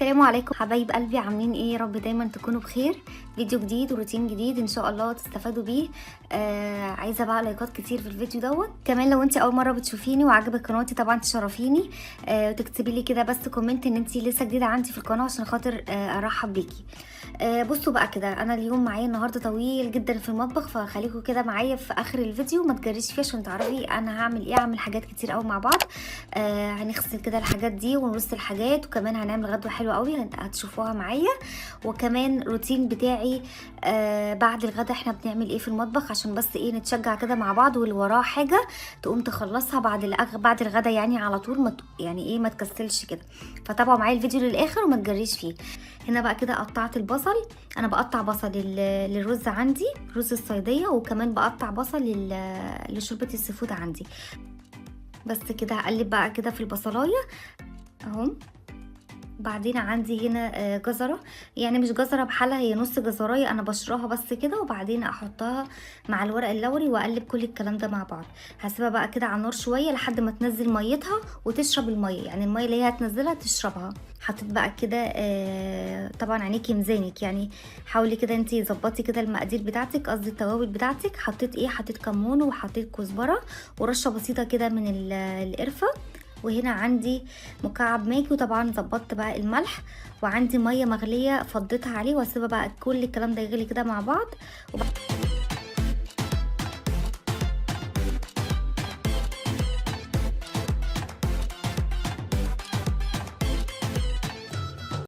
السلام عليكم حبايب قلبي، عاملين ايه؟ يا رب دايما تكونوا بخير. فيديو جديد وروتين جديد ان شاء الله تستفادوا بيه. عايزه بقى لايكات كتير في الفيديو دوت. كمان لو انت اول مره بتشوفيني وعجبك قناتي طبعا تشرفيني وتكتبي لي كده بس كومنت ان انت لسه جديده عندي في القناه عشان خاطر ارحب بيكي. بصوا بقى كده، انا اليوم معايا النهارده طويل جدا في المطبخ، فخليكم كده معايا في اخر الفيديو ما تجريش فيه عشان تعرفي انا هعمل ايه. هعمل حاجات كتير قوي مع بعض. هنغسل كده الحاجات دي ونرص الحاجات، وكمان هنعمل غدوه حلوه قوي هتشوفوها معايا. وكمان روتين بتاعي بعد الغدا احنا بنعمل ايه في المطبخ، عشان بس ايه نتشجع كده مع بعض، واللي وراه حاجه تقوم تخلصها بعد الغدا يعني على طول، يعني ايه ما تكسلش كده. فتابعوا معايا الفيديو للاخر وما تجريش فيه. هنا بقى كده قطعت البصل. انا بقطع بصل للرز عندي، رز الصيديه، وكمان بقطع بصل لشوربه السي فود عندي. بس كده هقلب بقى كده في البصلايه اهو. بعدين عندي هنا جزره، يعني مش جزره بحالها، هي نص جزرايه انا بشراها بس كده، وبعدين احطها مع الورق اللوري واقلب كل الكلام ده مع بعض. هسيبها بقى كده على النار شويه لحد ما تنزل ميتها وتشرب الميه، يعني الميه اللي هي هتنزلها تشربها. حطيت بقى كده طبعا عينيكي ميزانك، يعني حاولي كده انتي ظبطي كده المقادير بتاعتك، قصدي التوابل بتاعتك. حطيت كمون وحطيت كزبره ورشه بسيطه كده من القرفه، وهنا عندي مكعب ماجي، وطبعا ظبطت بقى الملح، وعندي ميه مغليه فضيتها عليه، واسيبها بقى كل الكلام ده يغلي كده مع بعض